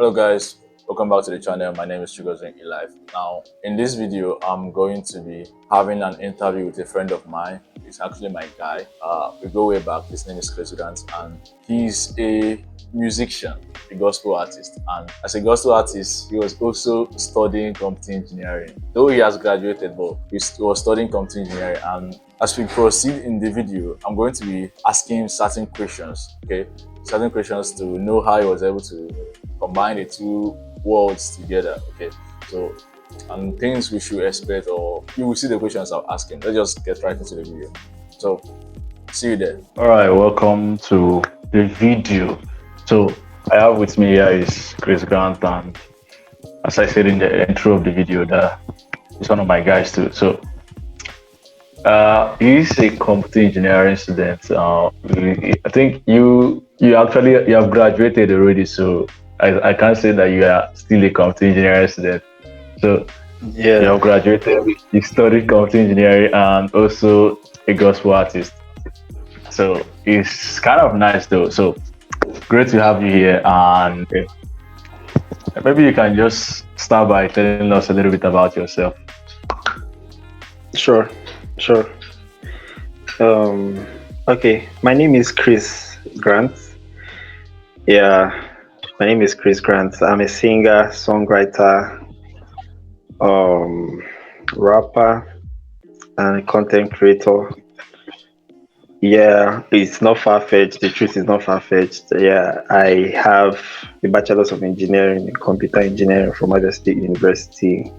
Hello guys, welcome back to the channel. My name is Chugozin Life. Now, in this video, I'm going to be having an interview with a friend of mine. He's actually my guy. We go way back. His name is Chris Grant, and he's a musician, a gospel artist. And as a gospel artist, he was also studying computer engineering. Though he has graduated, but he was studying computer engineering. And as we proceed in the video, I'm going to be asking certain questions, okay? Certain questions to know how he was able to combine the two worlds together, okay? So, and things we should expect, or you will see the questions I'll ask him. Let's just get right into the video. So, see you there. All right, welcome to the video. So I have with me here is Chris Grant, and as I said in the intro of the video, that he's one of my guys too. So he's a computer engineering student. I think you have graduated already, so I can't say that you are still a computer engineering student. So you have graduated, you studied computer engineering and also a gospel artist. So it's kind of nice though. So great to have you here, and maybe you can just start by telling us a little bit about yourself. Sure. Okay, my name is Chris Grant. Yeah, my name is Chris Grant. I'm a singer, songwriter, rapper, and a content creator. Yeah, it's not far-fetched. The truth is not far-fetched. Yeah, I have a bachelor's of engineering in computer engineering from Mother State University.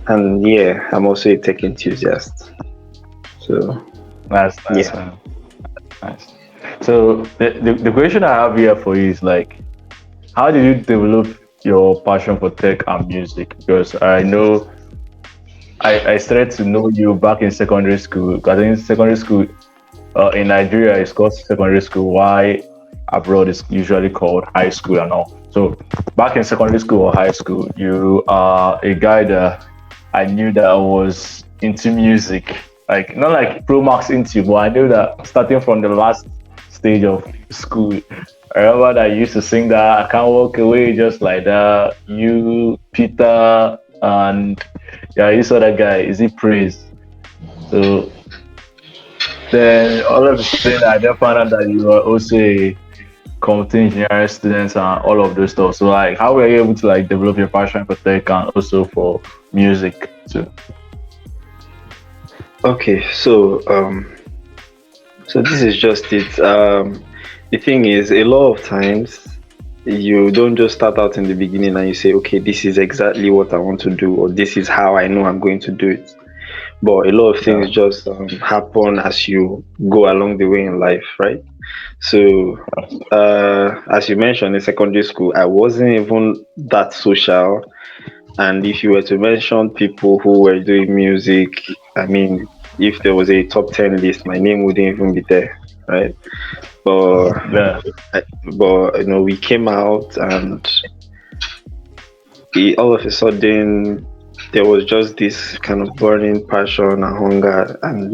And yeah, I'm also a tech enthusiast. So Nice. yeah. Nice. So the question I have here for you is like, how did you develop your passion for tech and music? Because I know I started to know you back in secondary school. Because in secondary school in Nigeria, it's called secondary school. Why abroad is usually called high school and all. So back in secondary school or high school, you are a guy that I knew that was into music. Like not like pro max into, but I knew that starting from the last stage of school. I remember that I used to sing that I can't walk away just like that. You, Peter, and yeah, this other guy, is it Praise? So then all of a sudden I then found out that you were also a computer engineering student and all of those stuff. So like how were you able to like develop your passion for tech and also for music too? Okay, so this is just it. The thing is, a lot of times you don't just start out in the beginning and you say, okay, this is exactly what I want to do, or this is how I know I'm going to do it. But a lot of things just happen as you go along the way in life, right? So, as you mentioned, in secondary school, I wasn't even that social. And if you were to mention people who were doing music, I mean, if there was a top 10 list, my name wouldn't even be there, right? But, Yeah. we came out, and all of a sudden, there was just this kind of burning passion and hunger, and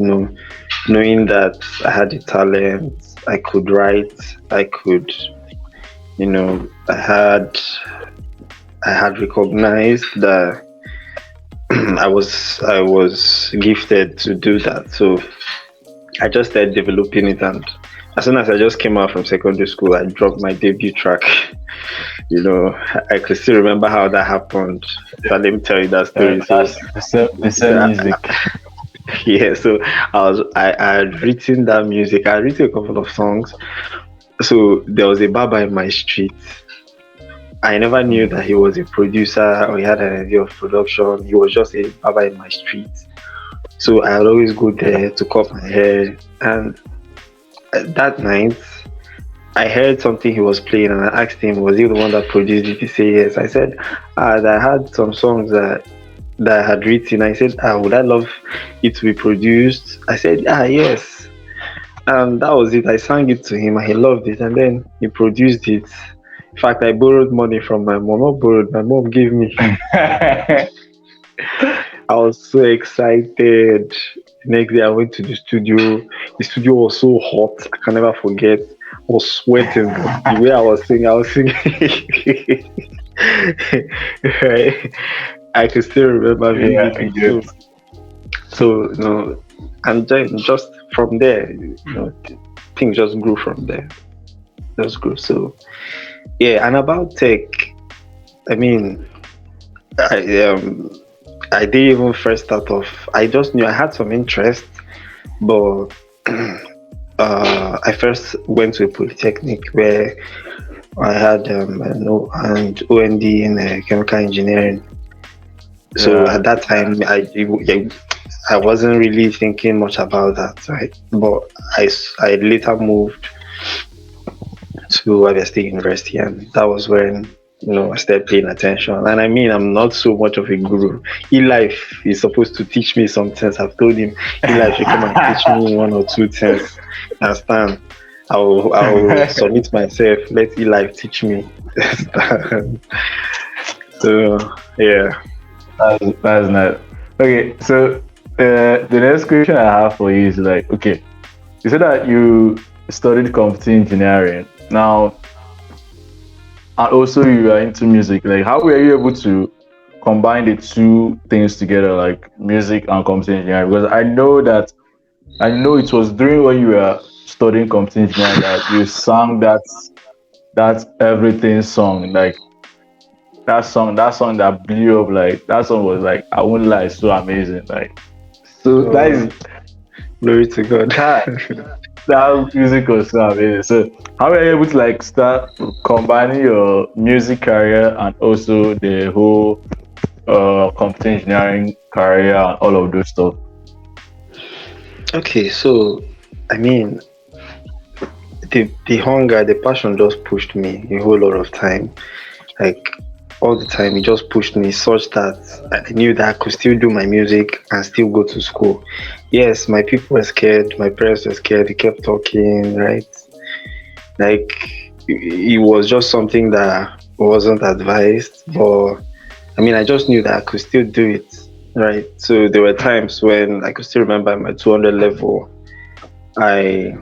knowing that I had the talent, I could write, I could, I had recognized that I was gifted to do that. So I just started developing it, and as soon as I just came out from secondary school, I dropped my debut track. I could still remember how that happened. But let me tell you that story. The same music. Yeah, so I had written that music. I had written a couple of songs. So there was a barber in my street. I never knew that he was a producer or he had an idea of production. He was just a barber in my street. So I would always go there to cut my hair. And that night, I heard something he was playing, and I asked him, was he the one that produced it? He said yes. I said, I had some songs that I had written. I said, would I love it to be produced? I said, yes. And that was it. I sang it to him and he loved it, and then he produced it. In fact, I borrowed money from my mom. Not borrowed, my mom gave me. I was so excited. The next day I went to the studio. The studio was so hot, I can never forget. was sweating. The way I was singing, right? I can still remember Yeah, I vividly. get. And then just from there, things just grew from there. Just grew. So yeah, and about tech, I mean, I I didn't even first start off. I just knew I had some interest, but I first went to a polytechnic where I had and OND in chemical engineering. So Yeah. at that time, I wasn't really thinking much about that, right? But I later moved to Abia State University, and that was when I started paying attention. And I mean, I'm not so much of a guru. E-life is supposed to teach me some things. I've told him, E-life should come and teach me one or two things. Understand? I'll submit myself. Let E-life teach me. So yeah. That's nice. Okay, so the next question I have for you is like, okay, you said that you studied computer engineering now, and also you are into music. Like, how were you able to combine the two things together, like music and computer engineering? Because I know it was during when you were studying computer engineering that you sang that everything song, like that song that blew up, like that song was like, I won't lie, so amazing. Like, so that Oh, is glory to God. that that music was so amazing. So how were you able to like start combining your music career and also the whole computer engineering career and all of those stuff? Okay, so I mean, the hunger, the passion just pushed me a whole lot of time. Like all the time, it just pushed me such that I knew that I could still do my music and still go to school. Yes, my people were scared, my parents were scared, they kept talking, right? Like it was just something that wasn't advised, but I mean, I just knew that I could still do it, right? So there were times when I could still remember my 200 level, I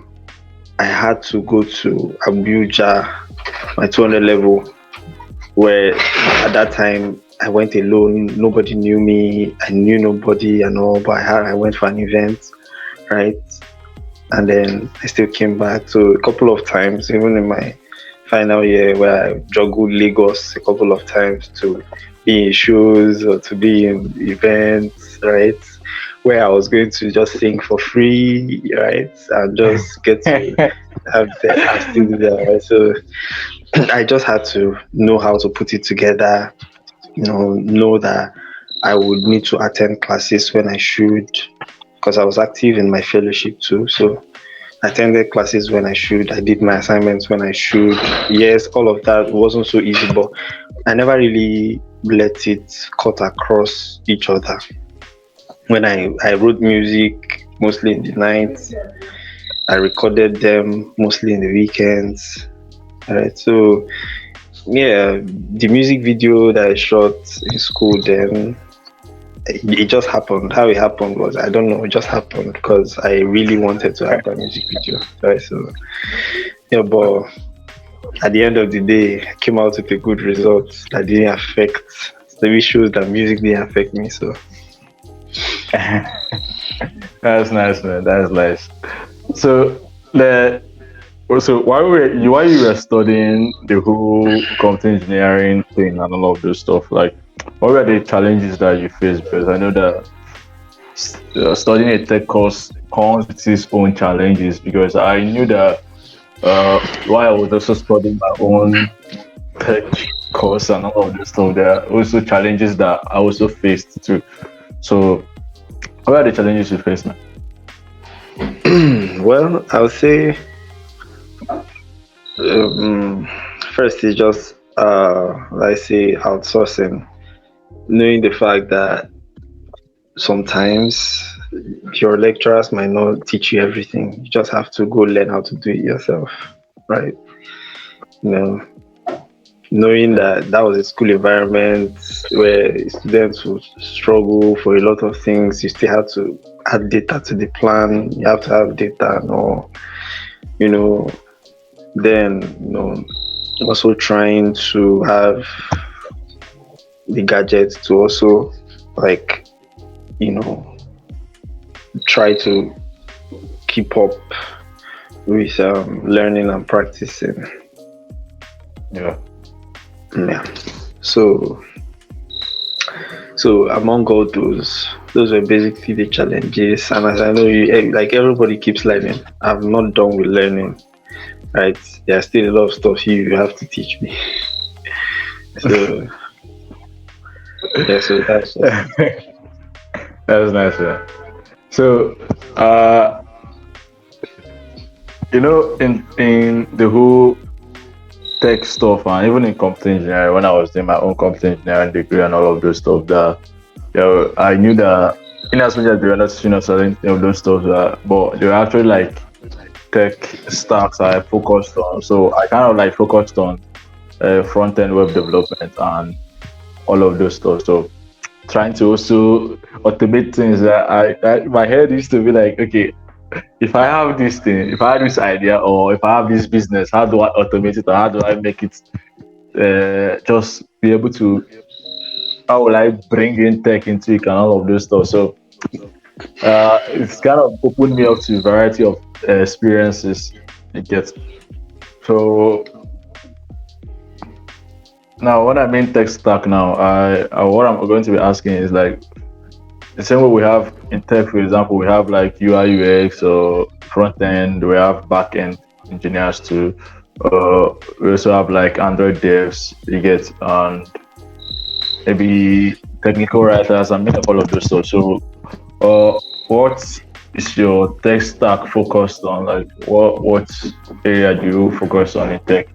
I had to go to Abuja, my 200 level, where at that time I went alone. Nobody knew me. I knew nobody and all, but I went for an event, right? And then I still came back. So a couple of times, even in my final year, where I juggled Lagos a couple of times to be in shows or to be in events, right? Where I was going to just sing for free, right? And just get to have the still do that, right? So I just had to know how to put it together, know that I would need to attend classes when I should, because I was active in my fellowship too. So I attended classes when I should, I did my assignments when I should. Yes, all of that wasn't so easy, but I never really let it cut across each other. When I wrote music mostly in the night, I recorded them mostly in the weekends. All right, so yeah, the music video that I shot in school then it just happened. How it happened was I don't know, it just happened because I really wanted to have that music video. Right. So yeah, but at the end of the day I came out with a good result that didn't affect the issues that music didn't affect me. So That's nice, man. That's nice. So the also while you were studying the whole computer engineering thing and all of those stuff, like what were the challenges that you faced? Because I know that studying a tech course comes with its own challenges. Because I knew that while I was also studying my own tech course and all of this stuff, there are also challenges that I also faced too. So what are the challenges you faced, man? well, I would say um, first is just let's say outsourcing, knowing the fact that sometimes your lecturers might not teach you everything. You just have to go learn how to do it yourself, right? You know, knowing that that was a school environment where students would struggle for a lot of things. You still have to add data to the plan. You have to have data and all, you know, Then, also trying to have the gadgets to also, like, you know, try to keep up with learning and practicing. Yeah. Yeah. So among all those were basically the challenges. And as I know, like everybody keeps learning. I'm not done with learning. Right? There's still a lot of stuff you have to teach me. So yeah. So that's That's nice, man. So, in the whole tech stuff and even in computer engineering, when I was doing my own computer engineering degree and all of those stuff, that I knew that in as much as they were not teaching us certain of those stuff, but they were actually like tech stacks I focused on. So I kind of like focused on front end web development and all of those stuff. So trying to also automate things that my head used to be like, okay, if I have this thing, if I have this idea, or if I have this business, how do I automate it, or how do I make it just be able to? How will I bring in tech into it and all of those stuff? So it's kind of opened me up to a variety of experiences it gets. So now, when I mean tech stack, now what I'm going to be asking is like the same way we have in tech, for example, we have like UI UX or front end, we have back end engineers too. We also have like Android devs, you get, and maybe technical writers and many of all of those stuff. So, what is your tech stack focused on? Like, what area do you focus on in tech?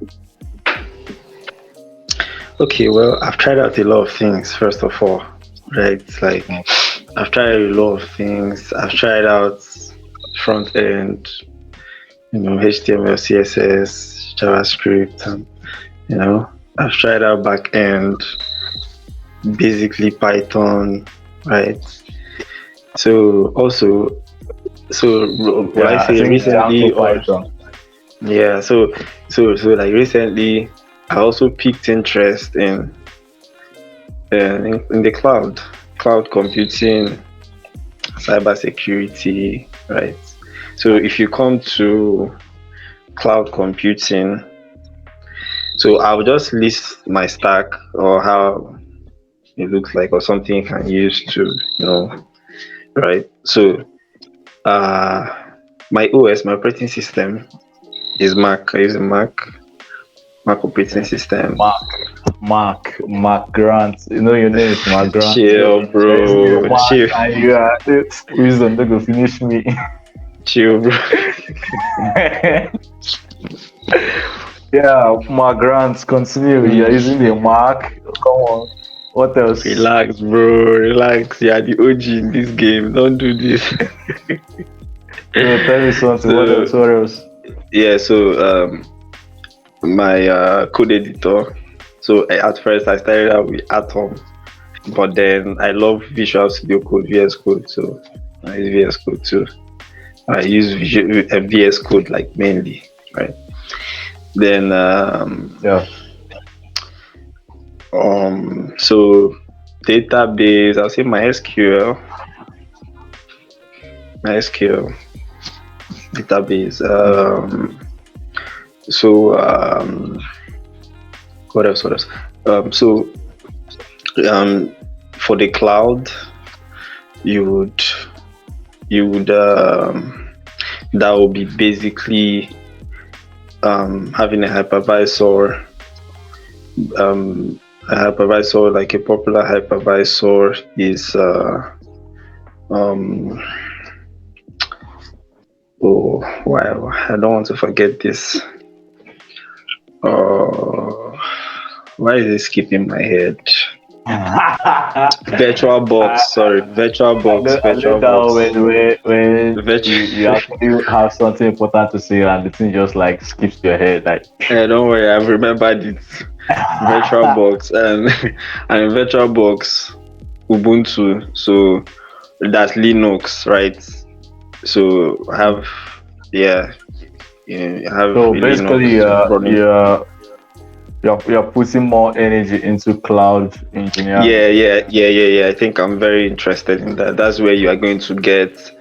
okay. Well, I've tried out a lot of things. First of all, right? Like I've tried a lot of things. I've tried out front end, HTML, CSS, JavaScript, and I've tried out back end, basically Python, right? So also, what Yeah, I I say think recently, Django or Python. yeah, so like recently, I also piqued interest in the cloud computing, cybersecurity, right? So if you come to cloud computing, so I'll just list my stack or how it looks like or something you can use to, right? So my OS, my operating system is Mac. I use a Mac operating system. Mark Grant. You know your name is Mark Grant. Chill, bro. Mark, Chill, and you are wisdom. They go finish me. chill, bro. Yeah, Mark Grant. Continue. You're using the Mark. Come on. What else? Relax, bro. Relax. You are the OG in this game. Don't do this. So tell me something. What else? What else? Yeah. So my code editor. So at first I started out with Atom, but then I love Visual Studio Code, VS Code. So I use VS Code too. I use VS Code like mainly, right? Then Yeah. so database, I'll say MySQL database. So what else? So for the cloud, you would that will be basically having a hypervisor. A hypervisor, like a popular hypervisor, is oh wow, I don't want to forget this. Why is it skipping my head? VirtualBox, sorry, VirtualBox. I know that when Virtual. you actually have something important to say and the thing just like skips your head. Like, Don't worry, I've remembered it. VirtualBox and VirtualBox Ubuntu. So that's Linux, right? So I have You have So really not basically, running. you're putting more energy into cloud engineering. Yeah. I think I'm very interested in that. That's where you are going to get,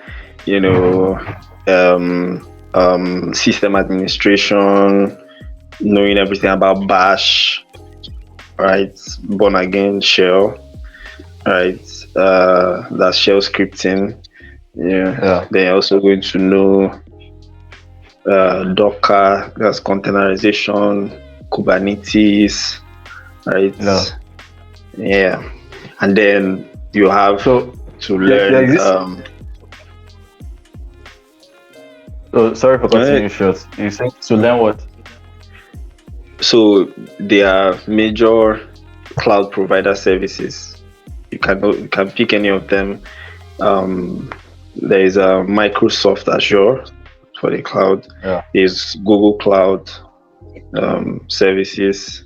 you know, system administration, knowing everything about Bash, right? Born again shell, right? That's shell scripting. Yeah. Yeah, Then you're also going to know Docker, that's containerization, Kubernetes, right? yeah. Yeah. And then you have So to there learn. exists. So sorry for cutting Uh, you short. You said to learn what? so there are major cloud provider services. You can pick any of them. There is a Microsoft Azure for the cloud. Yeah, There's Google Cloud services.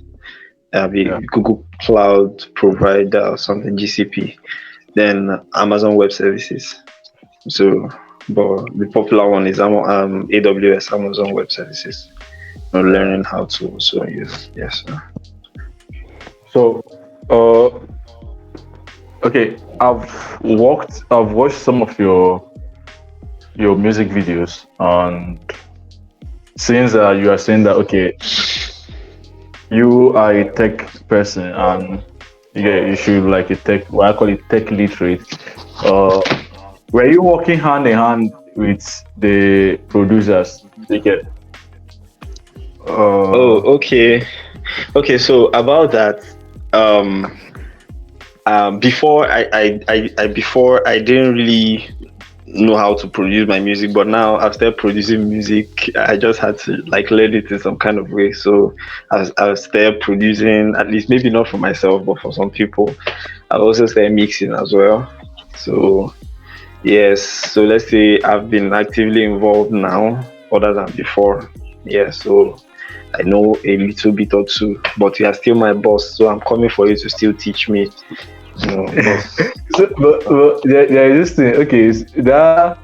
The yeah. Google Cloud provider or something, GCP. Then Amazon Web Services. So, but the popular one is AWS, Amazon Web Services. Learning how to also use. Yes. So, okay, I've watched some of your music videos, and since you are saying that, okay, you are a tech person, and yeah, you should like a tech, what I call it tech literate. Uh, were you working hand in hand with the producers? You get, Oh, okay. Okay, so about that, um, before I didn't really know how to produce my music, but now I've started producing music. I just had to like learn it in some kind of way. So I've started producing, at least maybe not for myself, but for some people. I also started mixing as well. So yes, so let's say I've been actively involved now, other than before. Yeah, so I know a little bit or two, but you are still my boss, so I'm coming for you to still teach me. Boss. so, but there is this thing. Okay, that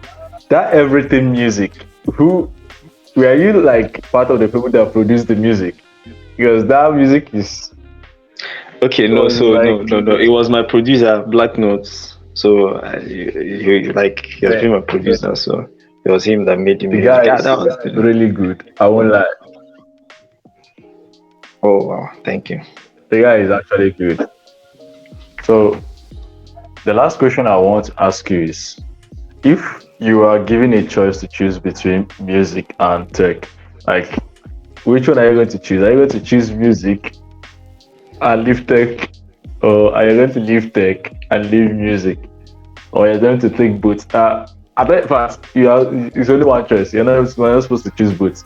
everything music. Who were you like part of the people that produce the music? Because that music is Okay, no, was so like no. It was my producer, Black Notes. So he has been my producer. So it was him that made the the music. guy Yeah, is that was really good. I won't lie. Oh wow, thank you. The guy is actually good. So the last question I want to ask you is, if you are given a choice to choose between music and tech, like which one are you going to choose? Are you going to choose music and leave tech, or are you going to leave tech and leave music, or you're going to take both? I bet fast. It's only one choice. You're not supposed to choose both.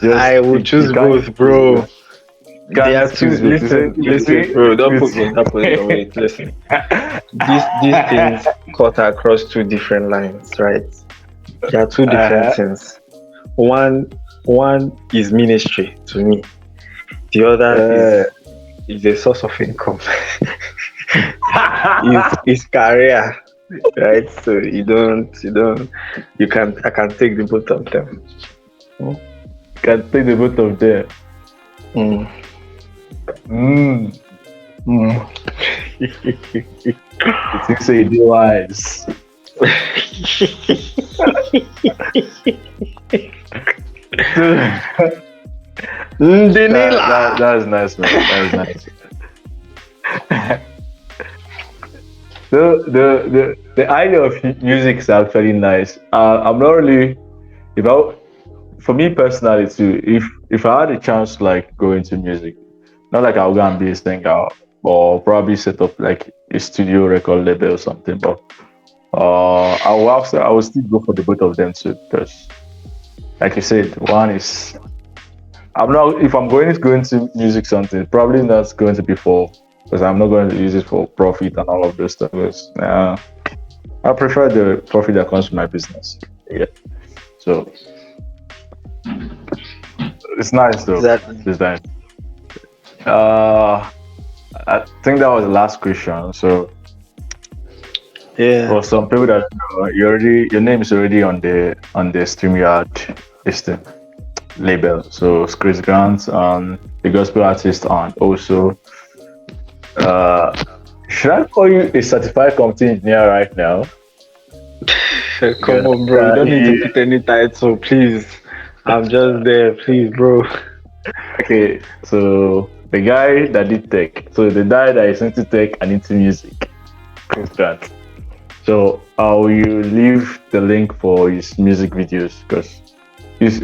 I will choose you can't both, bro. you They are can't two. choose both. Listen, bro. Don't put me in that position. Wait, listen. These things cut across two different lines, right? There are two different things. One is ministry to me. The other is a source of income. Is career, right? So I can take the both of them. Can take the both of them. Mm. You think so? You do wise. That's nice, man. That's nice. The idea of music is actually nice. I'm not really about, for me personally too. If I had a chance to like go into music, not like I'll go and be a singer or probably set up like a studio record label or something, but I will still go for the both of them too, because like you said, one is, I'm not, if I'm going to go into music something, probably not going to be for, because I'm not going to use it for profit and all of those stuff. I prefer the profit that comes from my business. Yeah. So it's nice though. Exactly. It's nice. I think that was the last question. So Yeah. for some people that know, your name is already on the StreamYard listing. label. So Chris Grant, the gospel artist, and also uh, should I call you a certified computer engineer right now? Come on, bro. You don't need to put any title, please. I'm just there, please, bro. Okay, so the guy that did tech, so the guy that is into tech and into music, Chris Grant. So I will leave the link for his music videos because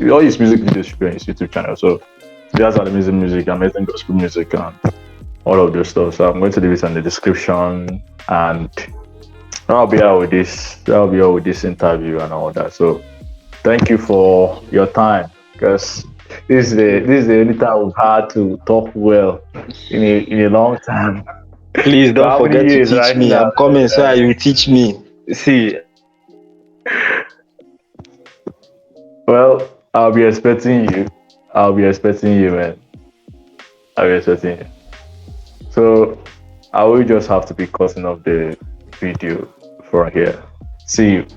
all his music videos should be on his YouTube channel. So he has amazing music, amazing gospel music, and all of those stuff. So I'm going to leave it in the description, and I'll be out with this. I'll be out with this interview and all that. So thank you for your time because this is the only time we've had to talk well in a long time. Please So don't how many forget to years teach right me. now? I'm coming, so you teach me. See, well, I'll be expecting you. I'll be expecting you, man. I'll be expecting you. So I will just have to be cutting off the video from here. See you.